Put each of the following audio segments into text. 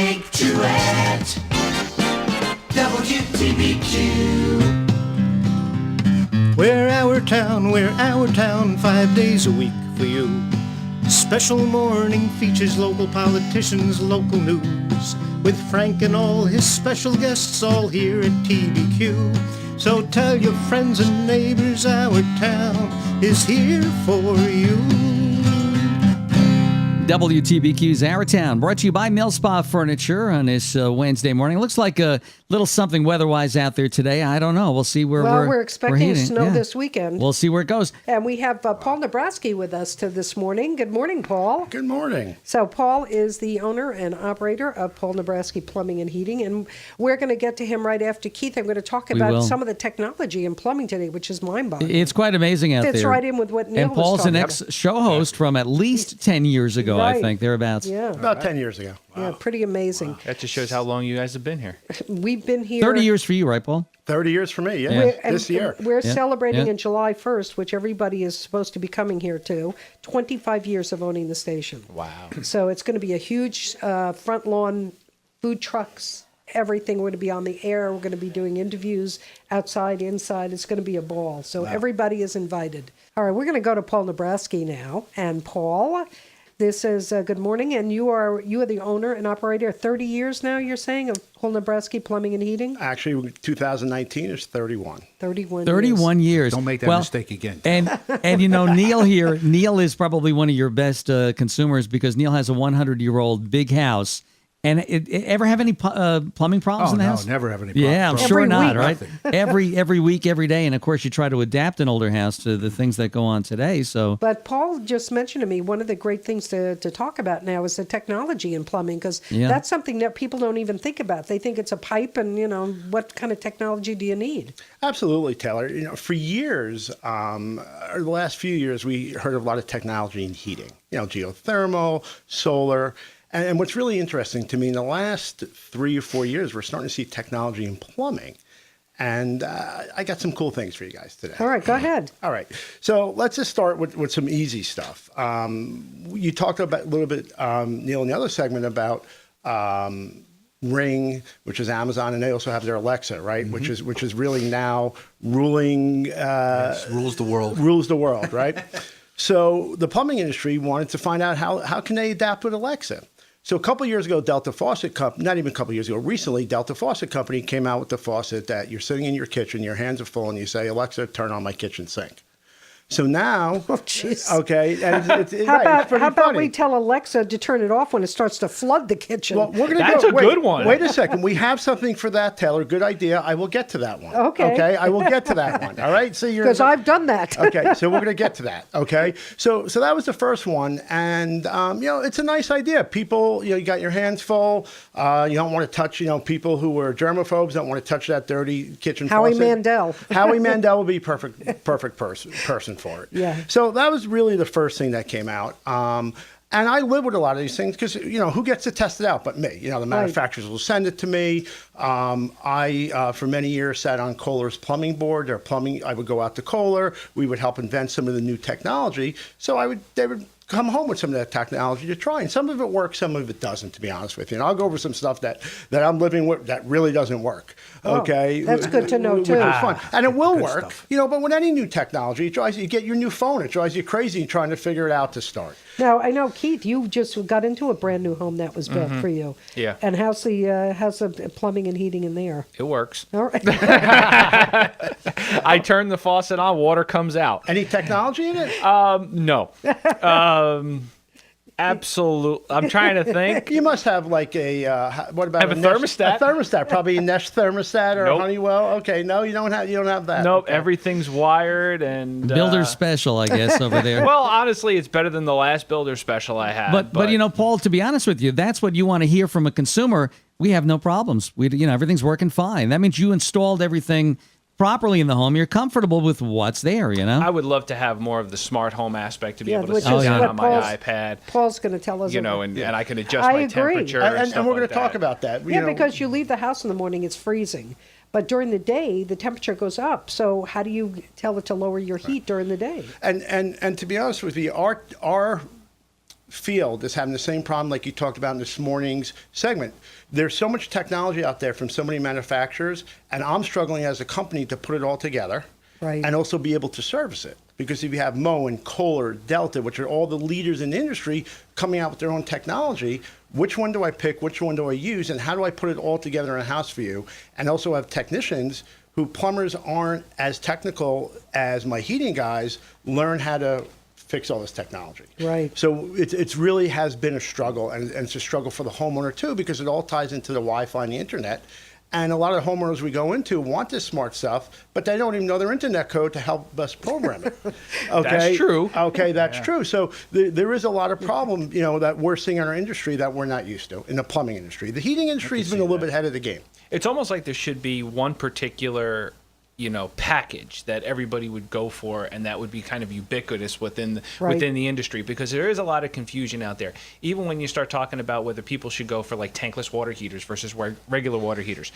Duet. WTBQ. We're our town 5 days a week for you. Special morning features local politicians, local news. With Frank and all his special guests all here at TBQ. So tell your friends and neighbors our town is here for you. WTBQ's Our Town, brought to you by Millspa Furniture on this Wednesday morning. Looks like a little something weather-wise out there today. I don't know. We'll see where we're expecting heading. snow this weekend. We'll see where it goes. And we have Paul Nebrasky with us this morning. Good morning, Paul. Good morning. So Paul is the owner and operator of Paul Nebrasky Plumbing and Heating, and we're going to get to him right after Keith. I'm going to talk about some of the technology in plumbing today, which is mind-boggling. It's quite amazing out there. Fits right in with what Neil And Paul's was an talking ex-show host from at least 10 years ago, I Right. think, thereabouts. Yeah. About 10 years ago. Yeah, pretty amazing. That just shows how long you guys have been here. We've been here 30 years for you, right, Paul? 30 years for me, this year. We're Yeah. celebrating Yeah. in July 1st, which everybody is supposed to be coming here to, 25 years of owning the station. Wow. So it's going to be a huge front lawn, food trucks, everything. We're going to be on the air. We're going to be doing interviews outside, inside. It's going to be a ball. So everybody is invited. All right, we're going to go to Paul Nebrasky now. And Paul, this is good morning. And you are the owner and operator. 30 years now, you're saying, of Paul Nebrasky Plumbing and Heating? Actually, 2019 is 31. 31 years. Don't make that mistake again. And you know, Neil here, Neil is probably one of your best consumers because Neil has a 100-year-old big house. And ever have any plumbing problems in the house? No, never have any Yeah, I'm problems. sure Every not, week. right? every week, every day. And of course, you try to adapt an older house to the things that go on today. So, But Paul just mentioned to me one of the great things to talk about now is the technology in plumbing, because that's something that people don't even think about. They think it's a pipe and, what kind of technology do you need? Absolutely, Taylor. For years, or the last few years, we heard of a lot of technology in heating. Geothermal, solar. And what's really interesting to me, in the last 3 or 4 years, we're starting to see technology in plumbing. And I got some cool things for you guys today. All right, go ahead. All right. So let's just start with some easy stuff. You talked about a little bit, Neil, in the other segment about Ring, which is Amazon, and they also have their Alexa, right? Mm-hmm. Which is really now ruling. Rules the world. Rules the world, right? So the plumbing industry wanted to find out how can they adapt with Alexa. So a couple of years ago, Delta Faucet Company, not even a couple of years ago, recently, Delta Faucet Company came out with the faucet that you're sitting in your kitchen, your hands are full, and you say, Alexa, turn on my kitchen sink. So now, okay, and How it's about we tell Alexa to turn it off when it starts to flood the kitchen? Well, we're gonna That's a good one. Wait a second. We have something for that, Taylor. Good idea. I will get to that one. Okay. I will get to that one. All right. So you're Because I've done that. Okay, so we're going to get to that. Okay, so that was the first one, and it's a nice idea. People, you got your hands full. You don't want to touch, people who are germaphobes don't want to touch that dirty kitchen Howie faucet. Mandel. Howie Mandel would be perfect person for it. Yeah. So that was really the first thing that came out. And I live with a lot of these things because, who gets to test it out but me? The manufacturers will send it to me. I, for many years, sat on Kohler's plumbing board. I would go out to Kohler. We would help invent some of the new technology. So they would come home with some of that technology to try. And some of it works, some of it doesn't, to be honest with you. And I'll go over some stuff that I'm living with that really doesn't work. Okay? That's good to know, too. Which is fun. And it will work, stuff. but with any new technology, you get your new phone, it drives you crazy trying to figure it out to start. Now, I know, Keith, you just got into a brand new home that was built for you. Yeah. And how's the plumbing and heating in there? It works. All right. I turn the faucet on, water comes out. Any technology in it? No. Absolutely. I'm trying to think. You must have like what about Have a thermostat? A thermostat, probably a Nest thermostat or Nope. a Honeywell. Okay, no, you don't have that. Nope. Okay. Everything's wired and builder special, I guess, over there. Well, honestly, it's better than the last builder special I had. But Paul, to be honest with you, that's what you want to hear from a consumer. We have no problems. Everything's working fine. That means you installed everything properly in the home. You're comfortable with what's there, I would love to have more of the smart home aspect to be able to which sit is down what on my iPad. Paul's going to tell us. And I can adjust I my agree. temperature. And stuff we're like going to talk that. about that. Yeah, because you leave the house in the morning, it's freezing. But during the day, the temperature goes up. So how do you tell it to lower your heat during the day? And to be honest with you, our field is having the same problem like you talked about in this morning's segment. There's so much technology out there from so many manufacturers, and I'm struggling as a company to put it all together and also be able to service it. Because if you have Moen, Kohler, Delta, which are all the leaders in the industry coming out with their own technology, which one do I pick, which one do I use, and how do I put it all together in a house for you? And also have technicians who plumbers aren't as technical as my heating guys learn how to fix all this technology. Right. So it's really has been a struggle, and it's a struggle for the homeowner too, because it all ties into the Wi-Fi and the internet. And a lot of homeowners we go into want this smart stuff, but they don't even know their internet code to help us program it. Okay, That's true. Okay, that's true. So there is a lot of problem, that we're seeing in our industry that we're not used to in the plumbing industry. The heating industry has been a little bit ahead of the game. It's almost like there should be one particular, package that everybody would go for, and that would be kind of ubiquitous within the industry, because there is a lot of confusion out there. Even when you start talking about whether people should go for like tankless water heaters versus regular water heaters,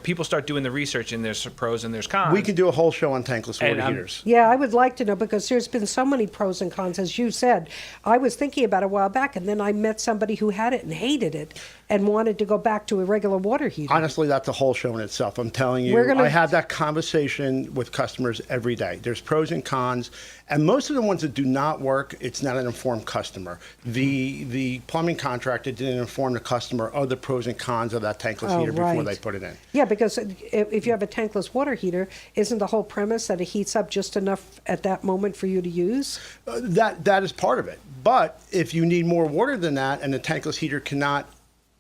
people start doing the research, and there's pros and there's cons. We can do a whole show on tankless water heaters. Yeah, I would like to know, because there's been so many pros and cons, as you said. I was thinking about it a while back, and then I met somebody who had it and hated it and wanted to go back to a regular water heater. Honestly, that's a whole show in itself. I'm telling you, I have that conversation with customers every day. There's pros and cons, and most of the ones that do not work, it's not an informed customer. The plumbing contractor didn't inform the customer of the pros and cons of that tankless heater before they put it in. Yeah, because if you have a tankless water heater, isn't the whole premise that it heats up just enough at that moment for you to use? That is part of it. But if you need more water than that, and the tankless heater cannot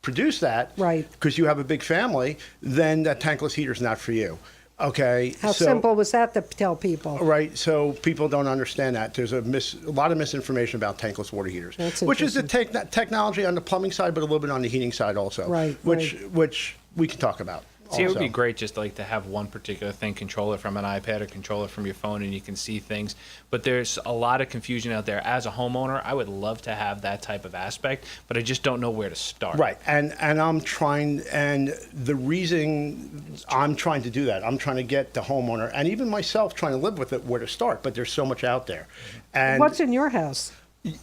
produce that, because you have a big family, then that tankless heater is not for you. Okay. How simple was that to tell people? Right. So people don't understand that. There's a lot of misinformation about tankless water heaters, which is the technology on the plumbing side, but a little bit on the heating side also. Which we can talk about. See, it would be great just to have one particular thing, control it from an iPad or control it from your phone, and you can see things. But there's a lot of confusion out there. As a homeowner, I would love to have that type of aspect, but I just don't know where to start. Right, and I'm trying, and the reason I'm trying to do that, I'm trying to get the homeowner, and even myself trying to live with it, where to start, but there's so much out there. And what's in your house?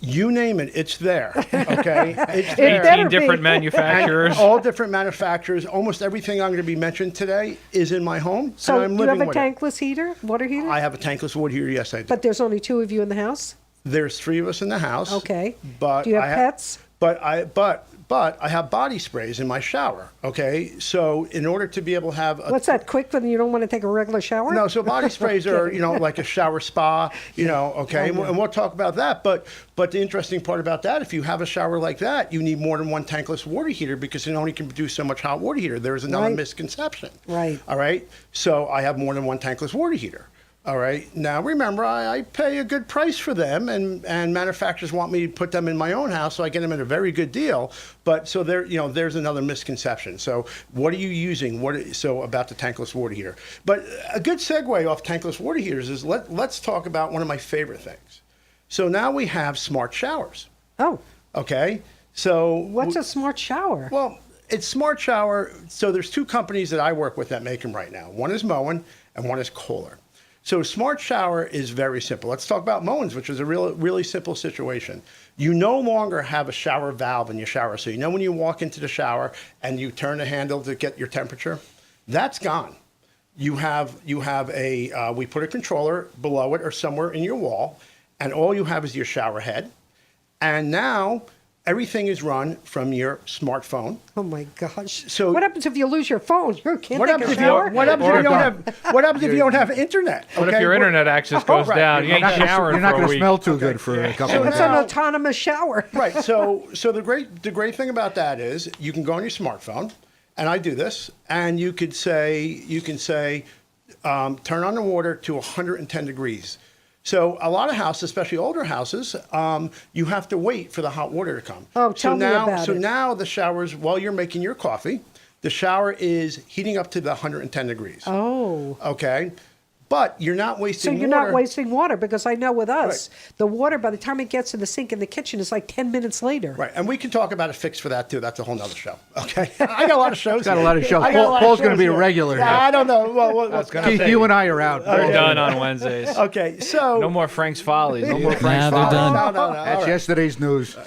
You name it, it's there. Okay, it's there. 18 different manufacturers. And all different manufacturers. Almost everything I'm going to be mentioned today is in my home. So and I'm you living have a with it. tankless heater, water heater? I have a tankless water heater. Yes, I do. But there's only 2 of you in the house? There's 3 of us in the house. Okay. But do you have pets? But I have body sprays in my shower. Okay, so in order to be able to have what's that, quick when you don't want to take a regular shower? No, so body sprays are like a shower spa. Okay, and we'll talk about that. But the interesting part about that, if you have a shower like that, you need more than one tankless water heater, because it only can produce so much hot water heater. There is another misconception. Right. All right. So I have more than one tankless water heater. All right. Now, remember, I pay a good price for them, and manufacturers want me to put them in my own house, so I get them at a very good deal. But so there's another misconception. So what are you using? About the tankless water heater? But a good segue off tankless water heaters is let's talk about one of my favorite things. So now we have smart showers. Oh. Okay. So what's a smart shower? Well, it's smart shower. So there's 2 companies that I work with that make them right now. One is Moen and one is Kohler. So smart shower is very simple. Let's talk about Moen's, which is a really simple situation. You no longer have a shower valve in your shower. So when you walk into the shower and you turn the handle to get your temperature, that's gone. We put a controller below it or somewhere in your wall, and all you have is your shower head. And now everything is run from your smartphone. Oh my gosh! So what happens if you lose your phone? You can't what take happens a shower. What happens if you don't have internet? What if your internet access goes down? You ain't showering You're not for a going to week. smell too good for a couple of It's days. an autonomous shower. Right. So the great thing about that is you can go on your smartphone, and I do this, and you can say turn on the water to 110 degrees. So a lot of houses, especially older houses, you have to wait for the hot water to come. Oh, tell me about it. So now the showers, while you're making your coffee, the shower is heating up to the 110 degrees. Oh. Okay. But you're not So wasting you're water. not wasting water, because I know with us, the water, by the time it gets to the sink in the kitchen, is like 10 minutes later. Right, and we can talk about a fix for that too. That's a whole nother show. Okay, I got a lot of shows. Got a here. lot of shows. I got a lot of Paul's going to shows be a here. regular Yeah, here. I don't know. What's going Keith, you and I are out. We're done on Wednesdays. Okay, so No more Frank's Follies. No more Nah, Frank's they're Follies. done. No. That's All right. yesterday's news.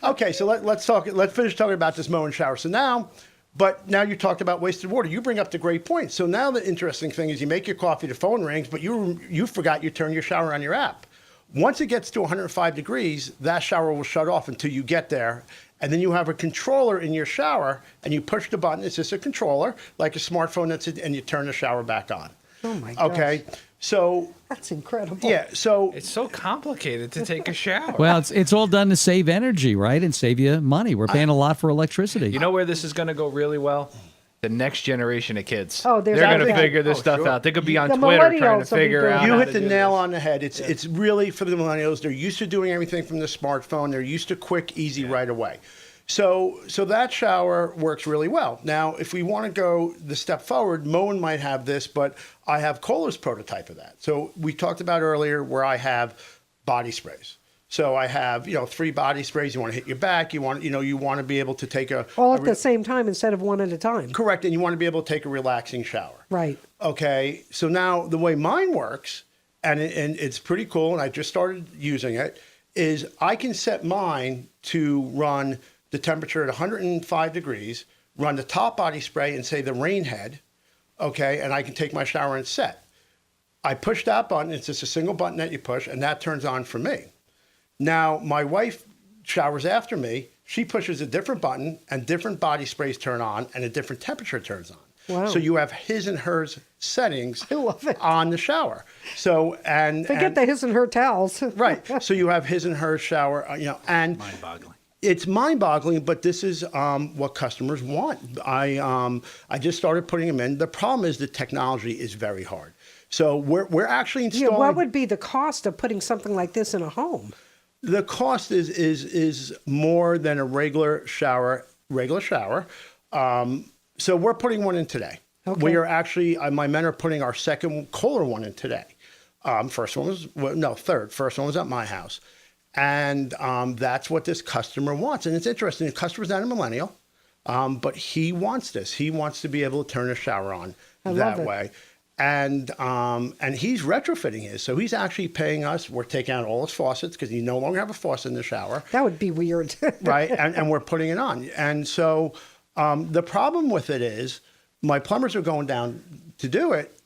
Okay, so let's talk. Let's finish talking about this mowing shower. So now, but now you talked about wasted water. You bring up the great point. So now the interesting thing is you make your coffee, the phone rings, but you forgot you turn your shower on your app. Once it gets to 105 degrees, that shower will shut off until you get there. And then you have a controller in your shower, and you push the button. It's just a controller, like a smartphone, and you turn the shower back on. Oh my gosh. Okay, so That's incredible. yeah, so It's so complicated to take a shower. Well, it's all done to save energy, right, and save you money. We're paying a lot for electricity. You know where this is going to go really well? The next generation of kids. Oh, there's they're going to that. figure this Oh, stuff sure. out. They could be on The Twitter trying millennials to will be figure doing out. it. you how hit to the do nail this. on the head. It's really for the millennials. They're used to doing everything from the smartphone. They're used to quick, easy, right away. So that shower works really well. Now, if we want to go the step forward, Moen might have this, but I have Kohler's prototype of that. So we talked about earlier where I have body sprays. So I have 3 body sprays. You want to hit your back. You want to be able to take All at the same time instead of one at a time. correct, and you want to be able to take a relaxing shower. Right. Okay, so now the way mine works, and it's pretty cool, and I just started using it, is I can set mine to run the temperature at 105 degrees, run the top body spray and say the rain head, okay, and I can take my shower and set. I push that button, it's just a single button that you push, and that turns on for me. Now, my wife showers after me, she pushes a different button, and different body sprays turn on, and a different temperature turns on. Wow. So you have his and hers settings I love it. on the shower. So Forget the his and her towels. right. So you have his and her shower, and Mind-boggling. it's mind-boggling, but this is what customers want. I just started putting them in. The problem is the technology is very hard. So we're actually Yeah, installing. what would be the cost of putting something like this in a home? The cost is more than a regular shower. So we're putting one in today. Okay. We are actually, my men are putting our second Kohler one in today. Third. First one was at my house. And that's what this customer wants. And it's interesting. The customer's not a millennial, but he wants this. He wants to be able to turn a shower on I that love it. way. And he's retrofitting his. So he's actually paying us. We're taking out all his faucets because you no longer have a faucet in the shower. That would be weird. Right, and we're putting it on. And so the problem with it is my plumbers are going down to do it.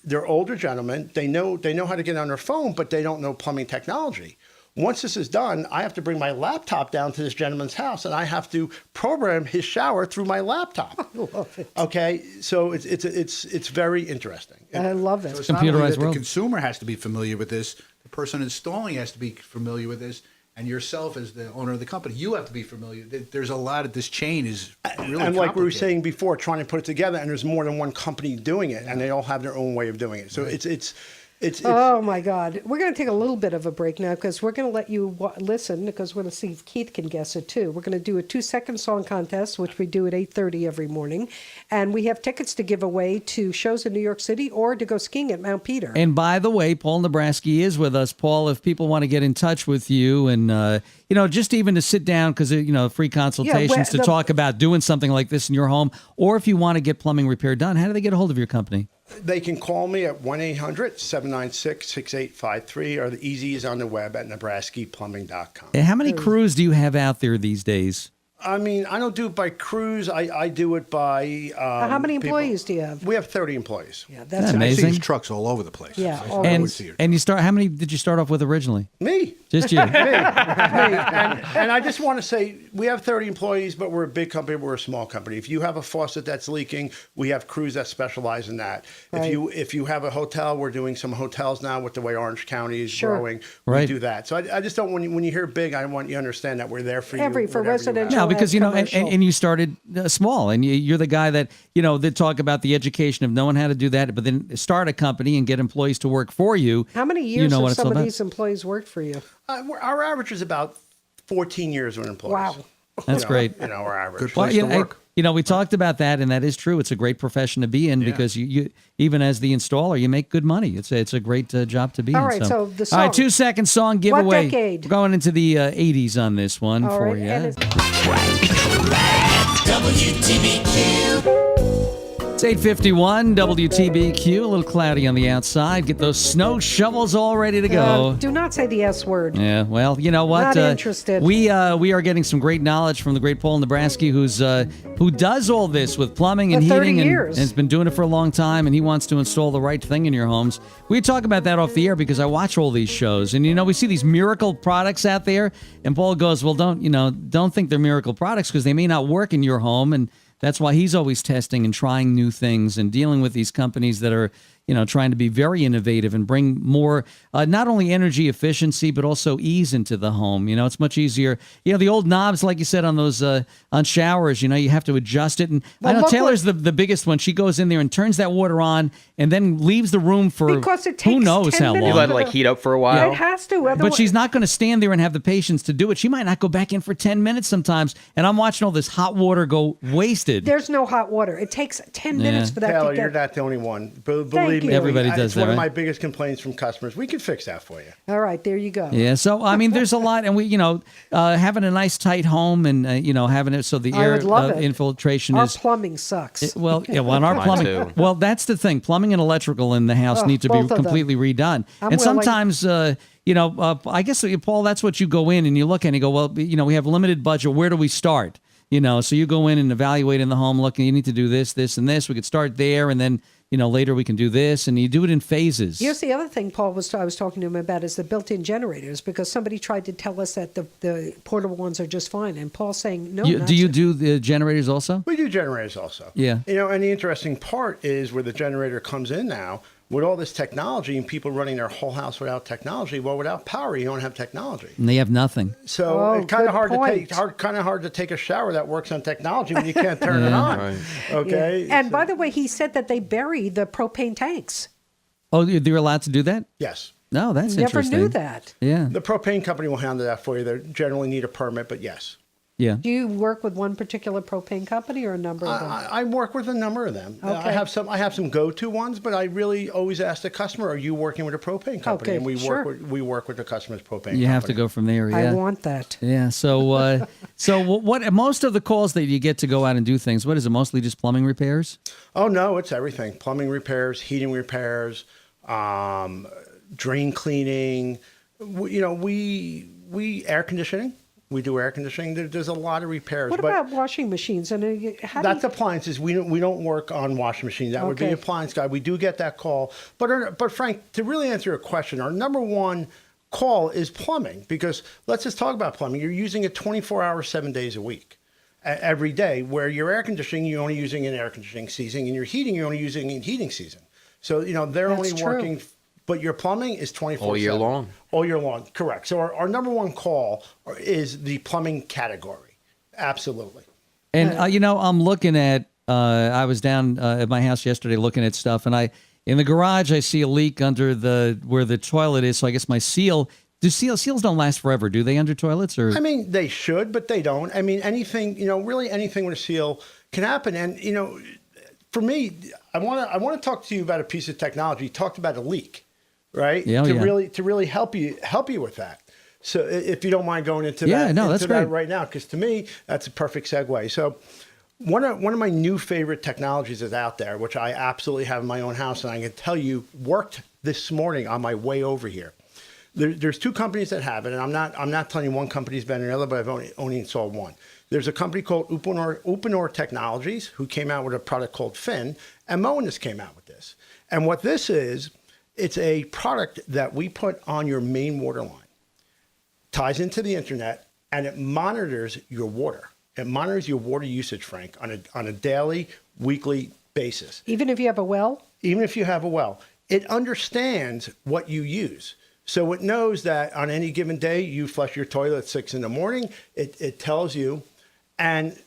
They're older gentlemen. They know how to get on their phone, but they don't know plumbing technology. Once this is done, I have to bring my laptop down to this gentleman's house, and I have to program his shower through my laptop. I love it. Okay, so it's very interesting. I love So it. it's not only Computerized that the world. consumer has to be familiar with this, the person installing has to be familiar with this, and yourself as the owner of the company, you have to be familiar. There's a lot of this chain is really And like we were complicated. saying before, trying to put it together, and there's more than one company doing it, and they all have their own way of doing it. So it's Oh my God. We're going to take a little bit of a break now because we're going to let you listen because we're going to see if Keith can guess it too. We're going to do a 2-second song contest, which we do at 8:30 every morning. And we have tickets to give away to shows in New York City or to go skiing at Mount Peter. And by the way, Paul Nebrasky is with us. Paul, if people want to get in touch with you and, just even to sit down because, free consultations to talk about doing something like this in your home, or if you want to get plumbing repair done, how do they get a hold of your company? They can call me at 1-800-796-6853, or the easy is on the web at nebraskyplumbing.com. And how many crews do you have out there these days? I mean, I don't do it by crews. I do it by. How many people. employees do you have? We have 30 employees. Yeah, That's that's I see amazing. these trucks all over the place. Yeah, I all always see And it. how many did you start off with originally? Me. Just you. Me. And I just want to say we have 30 employees, but we're a big company. We're a small company. If you have a faucet that's leaking, we have crews that specialize in that. Right. If you have a hotel, we're doing some hotels now with the way Orange County is Sure. growing. Right. We do that. So I just don't when you hear big, I want you to understand that we're there for you. For whatever you have. residential. No, because and and commercial. you started small, and you're the guy that that talk about the education of knowing how to do that, but then start a company and get employees to work for you. How many years know what have it's all some of about. these employees worked for you? Our average is about 14 years with an employees. Wow. That's great. Our average. Good place to work. We talked about that, and that is true. It's a great profession to be in because you even as the installer, you make good money. It's a great job to be in. All right, so the all right, song. 2-second song giveaway. What decade? We're going into the 80s on this one All for right, you. and it's- WTBQ. It's 8:51 WTBQ. A little cloudy on the outside. Get those snow shovels all ready to go. do not say the S word. Yeah, well, you know what? Not interested. We are getting some great knowledge from the great Paul Nebrasky, who does all this with plumbing and For 30 heating, and years. has been doing it for a long time, and he wants to install the right thing in your homes. We talk about that off the air because I watch all these shows, and we see these miracle products out there, and Paul goes, "Well, don't think they're miracle products because they may not work in your home," and that's why he's always testing and trying new things and dealing with these companies that are, trying to be very innovative and bring more, not only energy efficiency, but also ease into the home. It's much easier. The old knobs, like you said, on those, on showers, you have to adjust it. And I know Taylor's the biggest one. She goes in there and turns that water on and then leaves the room for Because it who takes knows 10 how minutes. long. You let it heat up for a while. It has to. But Otherwise, she's not going to stand there and have the patience to do it. She might not go back in for 10 minutes sometimes. And I'm watching all this hot water go wasted. There's no hot water. It takes 10 minutes for that Taylor, to get. you're not the only one. Believe Thank me, you. Everybody does it's one that, of right? my biggest complaints from customers. We can fix that for you. All right, there you go. Yeah, so I mean, there's a lot, and we, having a nice tight home, and having it so the I air would love it. infiltration Our is plumbing sucks. well, yeah. Well, and our Mine plumbing. too. Well, that's the thing. Plumbing and electrical in the house need to be both of them. completely redone. I'm And willing. sometimes, I guess Paul, that's what you go in and you look at and you go, well, we have limited budget. Where do we start? So you go in and evaluate in the home, looking. You need to do this, this, and this. We could start there, and then later we can do this, and you do it in phases. Here's the other thing I was talking to him about is the built-in generators, because somebody tried to tell us that the portable ones are just fine, and Paul's saying no. Do you do the generators also? We do generators also. Yeah. And the interesting part is where the generator comes in now, with all this technology and people running their whole house without technology. Well, without power, you don't have technology. And they have nothing. So Oh, it's kind good of hard point. to take a shower that works on technology when you can't turn it on. Right. Okay. And by the way, he said that they bury the propane tanks. Oh, they're allowed to do that? Yes. No, that's Never interesting. knew that. Yeah. The propane company will handle that for you. They generally need a permit, but yes. Yeah. Do you work with one particular propane company or a number of them? I work with a number of them. Okay. I have some go-to ones, but I really always ask the customer, "Are you working with a propane company?" Okay, And we sure. work with the customer's propane company. You have to go from there. Yeah. I want that. Yeah. So, what most of the calls that you get to go out and do things, what is it? Mostly just plumbing repairs? Oh no, it's everything: plumbing repairs, heating repairs, drain cleaning. We air conditioning. We do air conditioning. There's a lot of repairs. What but about washing machines? And that's appliances. We don't work on washing machines. That would be Okay. appliance guy. We do get that call. But Frank, to really answer your question, our number one call is plumbing, because let's just talk about plumbing. You're using it 24 hours, 7 days a week, every day, where your air conditioning, you're only using in air conditioning season, and your heating, you're only using in heating season. So, they're That's only true. working, but your plumbing is 24/7. All year long. All year long, correct. So our number one call is the plumbing category. Absolutely. And I'm looking at. I was down at my house yesterday looking at stuff, and in the garage I see a leak under where the toilet is. So I guess my seal. Seals don't last forever, do they, under toilets? Or I mean, they should, but they don't. I mean, anything, really anything with a seal can happen. And for me, I want to talk to you about a piece of technology. You talked about a leak, right? Yeah, to really help you with that. So if you don't mind going into that's great. that right now, because to me that's a perfect segue. So one of my new favorite technologies is out there, which I absolutely have in my own house, and I can tell you worked this morning on my way over here. There's two companies that have it, and I'm not telling you one company's better than the other, but I've only installed one. There's a company called Uponor Technologies who came out with a product called Fin, and Moenis came out with this. And what this is, it's a product that we put on your main water line, ties into the internet, and it monitors your water. It monitors your water usage, Frank, on a daily, weekly basis. even if you have a well? Even if you have a well, it understands what you use. So it knows that on any given day, you flush your toilet at 6 a.m. It tells you. And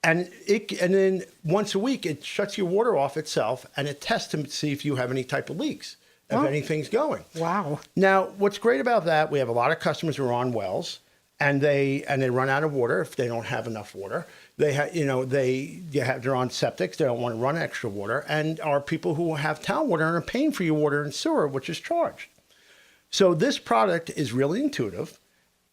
then once a week, it shuts your water off itself, and it tests to see if you have any type of leaks, if anything's going. Wow. Now, what's great about that, we have a lot of customers who are on wells, and they run out of water if they don't have enough water. They're on septic. They don't want to run extra water, and are people who have town water and are paying for your water and sewer, which is charged. So this product is really intuitive.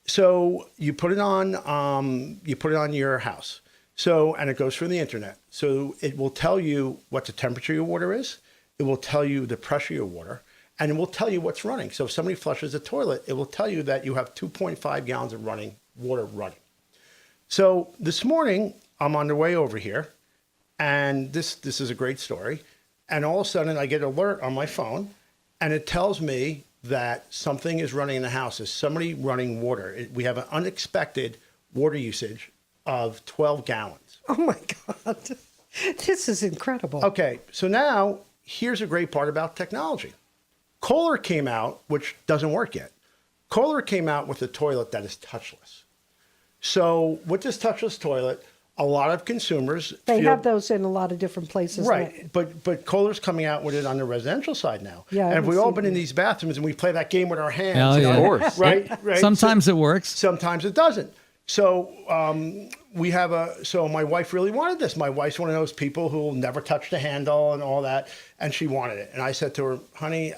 So you put it on your house. So, and it goes through the internet. So it will tell you what the temperature of your water is. It will tell you the pressure of your water, and it will tell you what's running. So if somebody flushes the toilet, it will tell you that you have 2.5 gallons of water running. So this morning, I'm on the way over here, and this is a great story. And all of a sudden, I get an alert on my phone, and it tells me that something is running in the house. Is somebody running water? We have an unexpected water usage of 12 gallons. Oh my God. This is incredible. Okay, so now here's a great part about technology. Kohler came out, which doesn't work yet. Kohler came out with a toilet that is touchless. So with this touchless toilet, a lot of consumers They have those in a lot of different places. Right, but Kohler's coming out with it on the residential side now. Yeah, and if we all been in these bathrooms and we play that game with our hands. Oh, yeah. Of course. Right. Sometimes it works. Sometimes it doesn't. So so my wife really wanted this. My wife's one of those people who will never touch the handle and all that, and she wanted it. And I said to her, honey,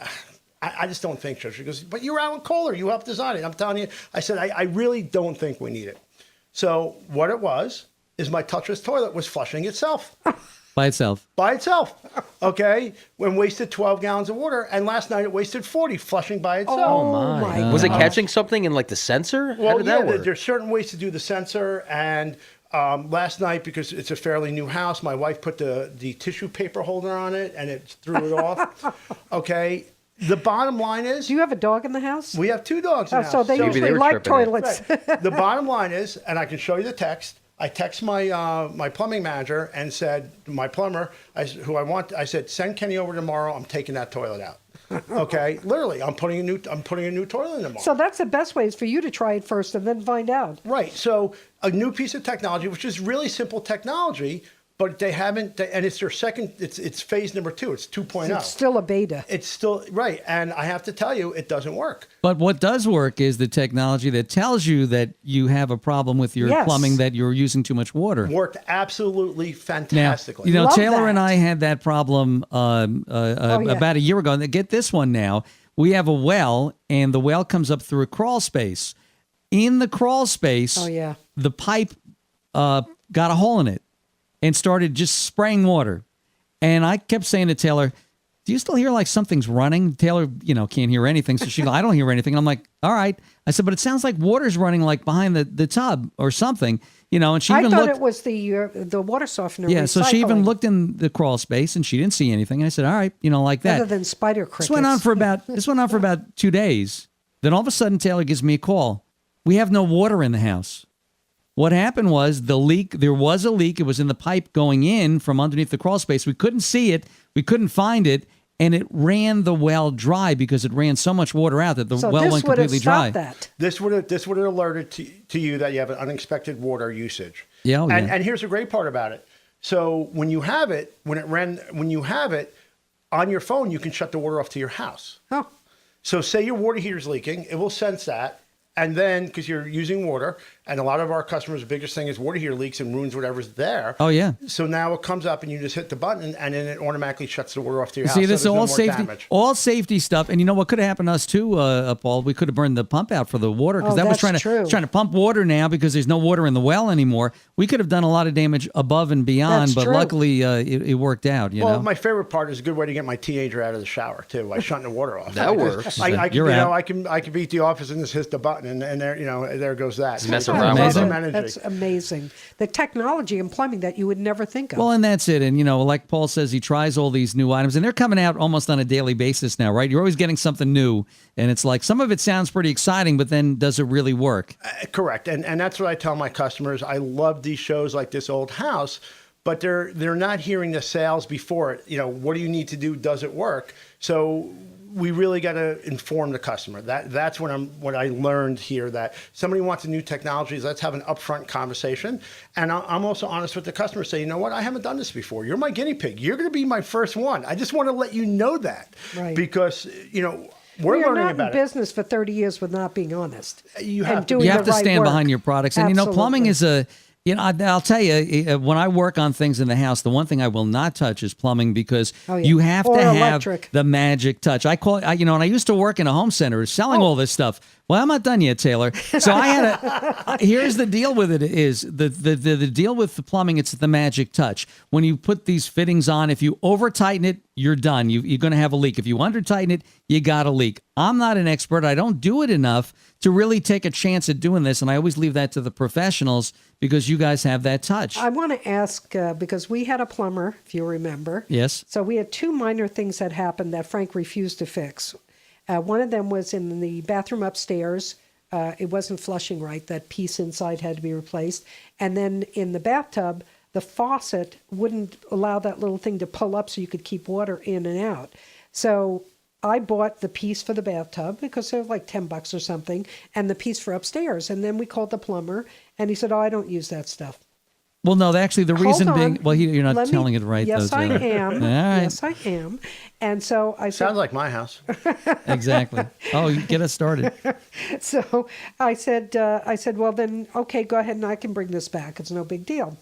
I just don't think so. She goes, but you're Alan Kohler. You helped design it. I'm telling you. I said, I really don't think we need it. So what it was is my touchless toilet was flushing itself. By itself. By itself, okay? When wasted 12 gallons of water, and last night it wasted 40 flushing by itself. Oh my! Was it catching something in like the sensor? How did that work? There's certain ways to do the sensor, and last night, because it's a fairly new house, my wife put the tissue paper holder on it, and it threw it off. Okay, the bottom line is... Do you have a dog in the house? We have 2 dogs in the house. So they Maybe usually were like tripping it. toilets. Right. The bottom line is, and I can show you the text, I text my plumbing manager and said, my plumber, I said, send Kenny over tomorrow. I'm taking that toilet out. Okay, literally, I'm putting a new toilet in tomorrow. So that's the best way is for you to try it first and then find out. Right. So a new piece of technology, which is really simple technology, but they haven't, and it's their second, it's phase number 2. It's 2.0. It's still a beta. It's still, right. And I have to tell you, it doesn't work. But what does work is the technology that tells you that you have a problem with your plumbing, that you're using too much water. Worked absolutely fantastically. Now, Love Taylor that. and I had that problem about a year ago. And get this one now. We have a well, and the well comes up through a crawl space. In the crawl space, the pipe got a hole in it and started just spraying water. And I kept saying to Taylor, do you still hear like something's running? Taylor, can't hear anything. So she goes, I don't hear anything. And I'm like, all right. I said, but it sounds like water's running like behind the tub or something, and she even looked. I thought it was the water softener. Yeah, so she even looked in the crawl space and she didn't see anything. And I said, all right, like that. Other than spider crickets. This went on for about 2 days. Then all of a sudden, Taylor gives me a call. We have no water in the house. What happened was there was a leak. It was in the pipe going in from underneath the crawl space. We couldn't see it. We couldn't find it. And it ran the well dry because it ran so much water out that the well went completely dry. That. This would have alerted to you that you have an unexpected water usage. Yeah, and here's the great part about it. So when you have it, on your phone, you can shut the water off to your house. Oh. So say your water heater's leaking, it will sense that. And then, because you're using water, and a lot of our customers' biggest thing is water heater leaks and ruins whatever's there. Oh, yeah. So now it comes up and you just hit the button and then it automatically shuts the water off to your house. See, this is so all there's no more safety, damage. all safety stuff. And you know what could have happened to us too, Paul? We could have burned the pump out for the water because that was trying to pump water now because there's no water in the well anymore. We could have done a lot of damage above and beyond, but luckily it worked out. Well, my favorite part is a good way to get my teenager out of the shower too, by shutting the water off. That works. I can be at the office and just hit the button and there goes that. Just mess around with it. That's amazing. The technology in plumbing that you would never think of. Well, and that's it. And, like Paul says, he tries all these new items, and they're coming out almost on a daily basis now, right? You're always getting something new. And it's like some of it sounds pretty exciting, but then does it really work? Correct. And that's what I tell my customers. I love these shows like This Old House, but they're not hearing the sales before it. What do you need to do? Does it work? So we really got to inform the customer. That's what I learned here, that somebody wants a new technology. Let's have an upfront conversation. And I'm also honest with the customer. Say, you know what? I haven't done this before. You're my guinea pig. You're going to be my first one. I just want to let you know that. Right. Because, We're You're learning not in about it. business for 30 years with not being honest. You and have to- doing You have the to right stand work. behind your products. And, plumbing Absolutely. is I'll tell you, when I work on things in the house, the one thing I will not touch is plumbing because Oh, yeah. you have Or to have electric. the magic touch. I call it, and I used to work in a home center selling all this stuff. Well, I'm not done yet, Taylor. So I had here's the deal with it is the deal with the plumbing, it's the magic touch. When you put these fittings on, if you over tighten it, you're done. You're going to have a leak. If you under tighten it, you got a leak. I'm not an expert. I don't do it enough to really take a chance at doing this. And I always leave that to the professionals because you guys have that touch. I want to ask, because we had a plumber, if you remember. Yes. So we had two minor things that happened that Frank refused to fix. One of them was in the bathroom upstairs. It wasn't flushing right. That piece inside had to be replaced. And then in the bathtub, the faucet wouldn't allow that little thing to pull up so you could keep water in and out. So I bought the piece for the bathtub because they were like $10 or something, and the piece for upstairs. And then we called the plumber, and he said, "Oh, I don't use that stuff." Well, no, actually, the reason Hold on. being, well, you're not Let me- telling it right, Yes, though. I Taylor. am. All right. Yes, I am. And so I said, Sounds like my house. Exactly. Oh, you get us started. so I said, well then, okay, go ahead and I can bring this back. It's no big deal.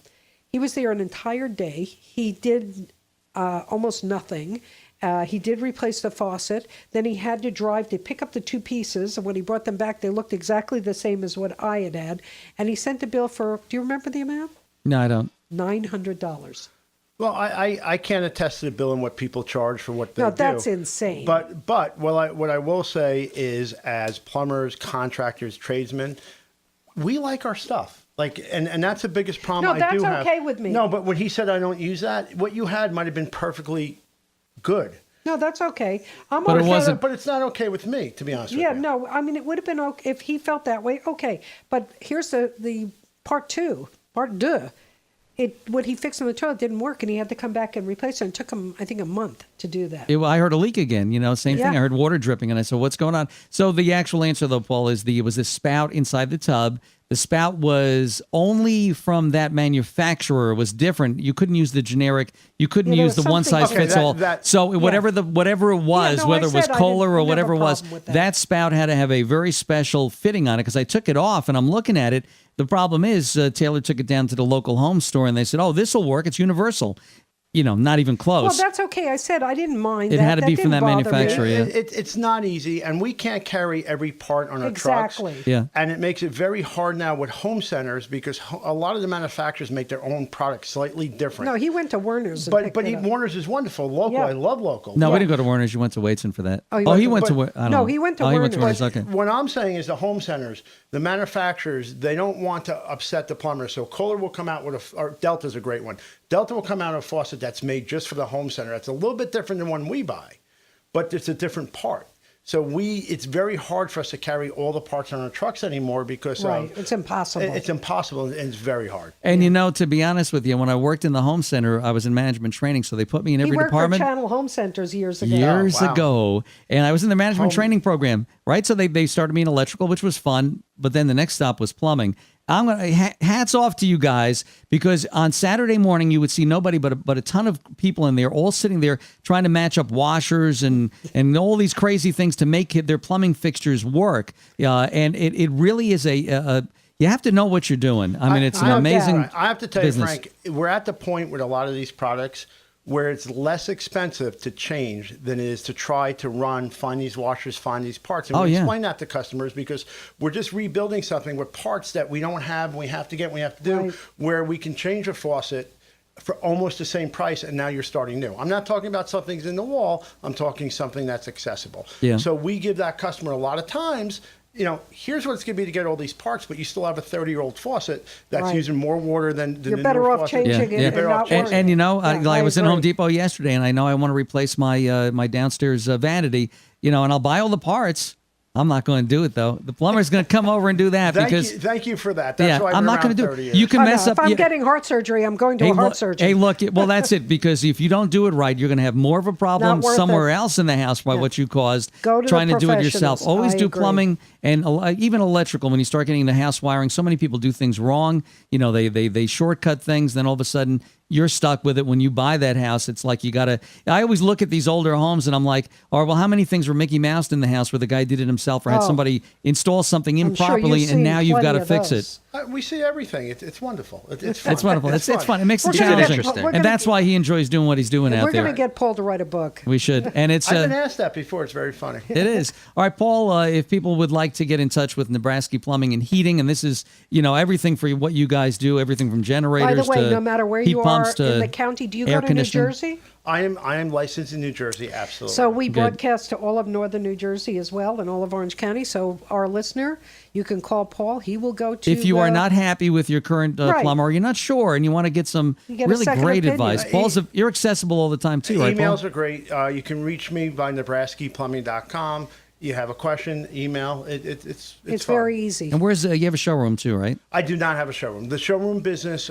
He was there an entire day. He did almost nothing. He did replace the faucet. Then he had to drive to pick up the two pieces. And when he brought them back, they looked exactly the same as what I had. And he sent a bill for, do you remember the amount? No, I don't. $900. Well, I can't attest to the bill and what people charge for what they do. No, that's insane. But what I will say is, as plumbers, contractors, tradesmen, we like our stuff. And that's the biggest problem No, I do that's have. okay with me. No, but when he said I don't use that, what you had might have been perfectly good. No, that's okay. I'm But it okay. wasn't- But it's not okay with me, to be honest Yeah, with you. no, I mean, it would have been okay if he felt that way. Okay, but here's the part two. What he fixed in the toilet didn't work, and he had to come back and replace it. And it took him, I think, a month to do that. I heard a leak again, same thing. Yeah. I heard water dripping, and I said, what's going on? So the actual answer, though, Paul, is it was a spout inside the tub. The spout was only from that manufacturer. It was different. You couldn't use the generic. You couldn't Yeah, there use the was one size something- fits Okay, all. that- So whatever it was, no, I whether it was said I Kohler or didn't whatever it have a was, problem with that. that spout had to have a very special fitting on it because I took it off and I'm looking at it. The problem is Taylor took it down to the local home store and they said, "Oh, this will work. It's universal." Not even close. Well, that's okay. I said I didn't mind. It that. had to That be from didn't that bother me. manufacturer, yeah. It's not easy, and we can't carry every part on our Exactly. trucks. Yeah. And it makes it very hard now with home centers because a lot of the manufacturers make their own products slightly different. No, he went to Werner's. And but picked but it up. Warner's is wonderful. Local, Yeah. I love local. No, Yeah. we didn't go to Werner's. You went to Waitson for that. Oh, he he went went to- to. I don't No, know. he went to Oh, he went to Werner's. Werner's. Okay. What I'm saying is the home centers, the manufacturers, they don't want to upset the plumber. So Kohler will come out with or Delta's a great one. Delta will come out with a faucet that's made just for the home center. That's a little bit different than one we buy, but it's a different part. So it's very hard for us to carry all the parts on our trucks anymore because Right. It's impossible. It's impossible and it's very hard. And to be honest with you, when I worked in the home center, I was in management training, so they put me in He every worked department for Channel Home Centers years ago. years Oh, wow. ago, and I was in the management training program, right? So they started me in electrical, which was fun, but then the next stop was plumbing. I'm gonna hats off to you guys because on Saturday morning you would see nobody but a ton of people in there, all sitting there trying to match up washers and all these crazy things to make their plumbing fixtures work. And it really is a you have to know what you're doing. I mean, it's an I have to- amazing. I have to tell business. you, Frank, we're at the point with a lot of these products where it's less expensive to change than it is to try to find these washers, find these parts. And Oh, we yeah. explain that to customers because we're just rebuilding something with parts that we don't have and we have to do, Right. where we can change a faucet for almost the same price and now you're starting new. I'm not talking about something's in the wall. I'm talking something that's accessible. Yeah. So we give that customer a lot of times, here's what it's going to be to get all these parts, but you still have a 30-year-old faucet that's Right. using more water than You're the better newer off faucet. changing Yeah, it yeah. and not And- worrying. And Yeah, I was in Home agree. Depot yesterday, and I know I want to replace my my downstairs vanity. And I'll buy all the parts. I'm not going to do it though. The plumber's going to come over and do that because Thank you for that. That's why I've I'm been not going around to do 30 it. years. You can I know. mess up. If I'm yeah. getting heart surgery, I'm going to a heart surgeon. Hey, look. Well, that's it. Because if you don't do it right, you're going to have more of a problem Not worth somewhere it. else in the house by what you caused. Go to the trying to do it yourself. professionals. Always I do agree. plumbing and even electrical. When you start getting the house wiring, so many people do things wrong. They shortcut things. Then all of a sudden, you're stuck with it when you buy that house. It's like you got to. I always look at these older homes and I'm like, oh, well, how many things were Mickey Mouse in the house where the guy did it himself or had somebody install something I'm sure improperly you've and now seen you've got to plenty of fix those. it? We see everything. It's wonderful. It's fun. It's wonderful. It's fun. It makes it We're gonna get- challenging. we're And gonna that's why he enjoys doing what he's doing out We're there. going to get Paul to write a book. We should. And it's I've been asked that before. It's very funny. it is. All right, Paul, if people would like to get in touch with Nebrasky Plumbing and Heating, and this is, everything for what you guys do, everything from generators By the way, to no matter where heat you are pumps to in the county, do you air go to New conditioning. Jersey? I am licensed in New Jersey. Absolutely. So we Good. broadcast to all of northern New Jersey as well and all of Orange County. So our listener, you can call Paul. He will go to. If you are not happy with your current Right. plumber, or you're not sure, and you want to get some You get a really second great opinion. advice, you're accessible all the time too, right, Paul? Emails are great. You can reach me by nebraskyplumbing.com. You have a question, email. It's fun. very easy. And where's you have a showroom too, right? I do not have a showroom. The showroom business,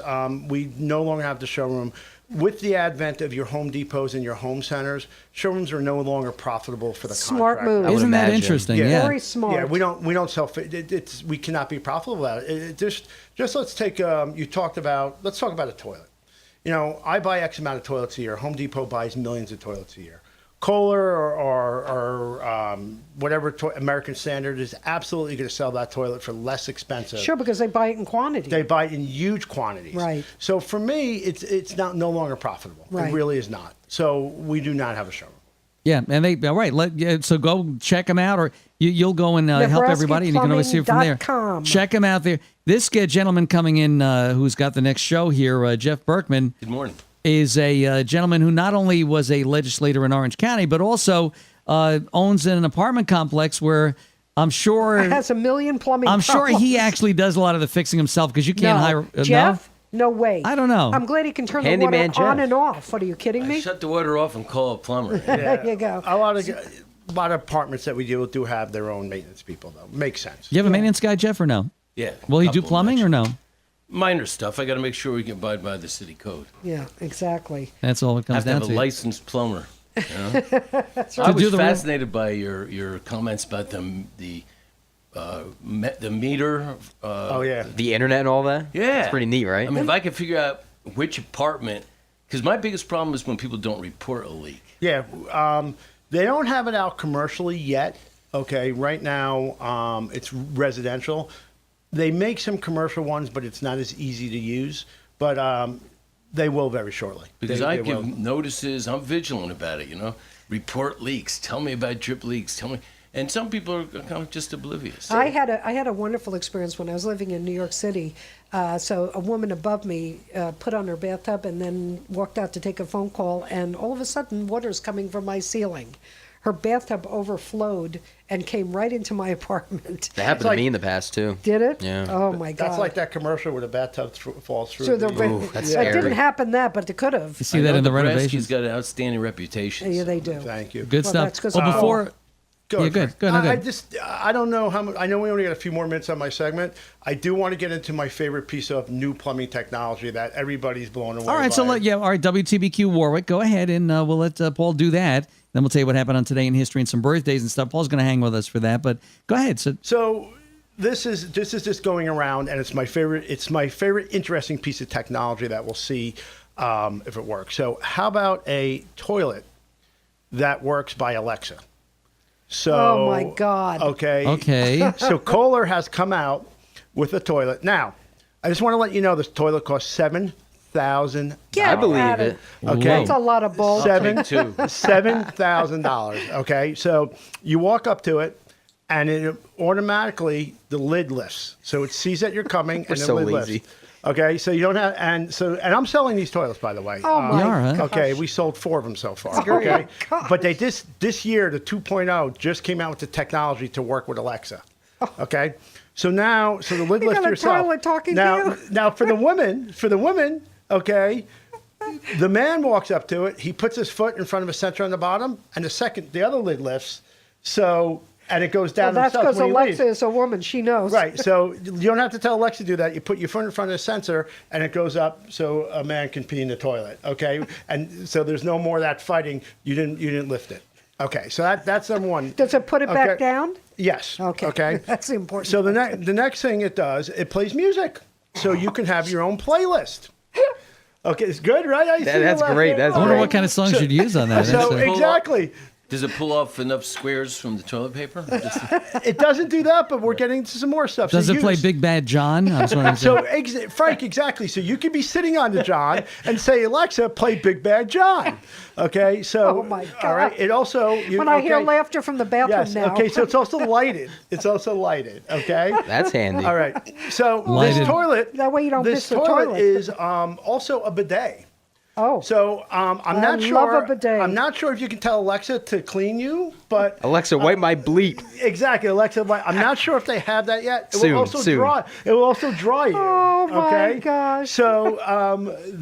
we no longer have the showroom. With the advent of your Home Depots and your home centers, showrooms are no longer profitable for the Smart contractor. move. Isn't that imagine. interesting? Yeah. Yeah. Very smart. Yeah, we don't sell. We cannot be profitable at it. Just let's take. Let's talk about a toilet. I buy X amount of toilets a year. Home Depot buys millions of toilets a year. Kohler or whatever American Standard is absolutely going to sell that toilet for less expensive. Sure, because they buy it in quantity. They buy it in huge quantities. Right. So for me, it's no longer profitable. Right. It really is not. So we do not have a showroom. Yeah, and they all right. So go check them out, or you'll go and help everybody, and you can always see it from there. NebraskyPlumbing.com. Check them out there. This gentleman coming in, who's got the next show here, Jeff Berkman, Good morning. is a gentleman who not only was a legislator in Orange County, but also owns an apartment complex where I'm sure has a million plumbing. I'm sure he problems. actually does a lot of the fixing himself because you can't hire Jeff. No way. I don't know. I'm glad he can turn Handyman the water on Jeff. and off. What are you kidding me? Shut the water off and call a plumber. There you go. A lot of apartments that we deal with do have their own maintenance people, though. Makes sense. You have a maintenance guy, Jeff, or no? Yeah. Will he do couple plumbing or no? Minor stuff. I got to make sure we can abide by the city code. Yeah, exactly. That's all it I comes have to down have to. a licensed plumber. You know? I To do was the- fascinated by your comments about the meter. Oh yeah. The internet and all that? Yeah. It's pretty neat, right? I mean, if I could figure out which apartment, because my biggest problem is when people don't report a leak. Yeah. They don't have it out commercially yet. Okay. Right now, it's residential. They make some commercial ones, but it's not as easy to use. But they will very shortly. Because They I will. give notices, I'm vigilant about it, report leaks, tell me about drip leaks, tell me. And some people are kind of just oblivious. I had a wonderful experience when I was living in New York City. So a woman above me put on her bathtub and then walked out to take a phone call, and all of a sudden, water's coming from my ceiling. Her bathtub overflowed and came right into my apartment. That happened to me in the past, too. Did it? Yeah. Oh my God. That's like that commercial where the bathtub falls through. So the, that's it scary. didn't happen that, but it could have. You see that in the Nebraska's renovations. got an outstanding reputation. Yeah, they do. Thank you. Good Well, stuff. that's 'cause Well, of before. Go Yeah, ahead. good. No, good. I don't know how much. I know we only got a few more minutes on my segment. I do want to get into my favorite piece of new plumbing technology that everybody's blown away. All right, so by. all right, WTBQ Warwick, go ahead and we'll let Paul do that. Then we'll tell you what happened on Today in History and some birthdays and stuff. Paul's going to hang with us for that, but go ahead. So this is just going around, and it's my favorite. It's my favorite interesting piece of technology that we'll see if it works. So how about a toilet that works by Alexa? So Oh, my God. Okay. So Kohler has come out with a toilet. Now, I just want to let you know this toilet costs $7,000. Get I believe at it. Okay. That's a lot of balls. $7,000. Okay, so you walk up to it, and it automatically the lid lifts. So it sees that you're coming, and the so lid lazy. lifts. Okay, so you don't have, and I'm selling these toilets, by the way. Oh my You are, huh? gosh. Okay, we sold 4 of them so far. great. Okay, God. but they this year the 2.0 just came out with the technology to work with Alexa. Okay, so the lid You lifts got a yourself. toilet talking to now, you? now for the women, okay, the man walks up to it. He puts his foot in front of a sensor on the bottom, and the other lid lifts. So. And it goes down Well, that's himself because when he Alexa leaves. is a woman. She knows. Right. So you don't have to tell Alexa to do that. You put your foot in front of the sensor, and it goes up so a man can pee in the toilet. Okay. And so there's no more of that fighting. You didn't lift it. Okay. So that's number one. Does it put it back down? Yes. Okay. Okay. That's the important So part. the next thing it does, it plays music. So you can have your own playlist. Okay, it's good, right? I see that's you laughing. great. That's I wonder great. what kind of songs you'd use on that. So That's, exactly. Does it pull off enough squares from the toilet paper? It doesn't do that, but we're getting into some more stuff. does So it play Big Bad John? I was wondering. So, Frank, exactly. So you could be sitting on the John and say, Alexa, play Big Bad John. Okay, so Oh, my all right. God. It also When I hear laughter from the bathroom Yes. now. Okay, so it's also lighted. It's also lighted. Okay. That's handy. All right. So Lighted. this toilet. That way you don't this miss the toilet toilet. is also a bidet. Oh. So I'm not love sure. a bidet. I'm not sure if you can tell Alexa to clean you, but Alexa, wipe my bleat. exactly, Alexa. I'm not sure if they have that yet. It Soon, will also soon. dry. It will also dry you. Oh, my okay? gosh. So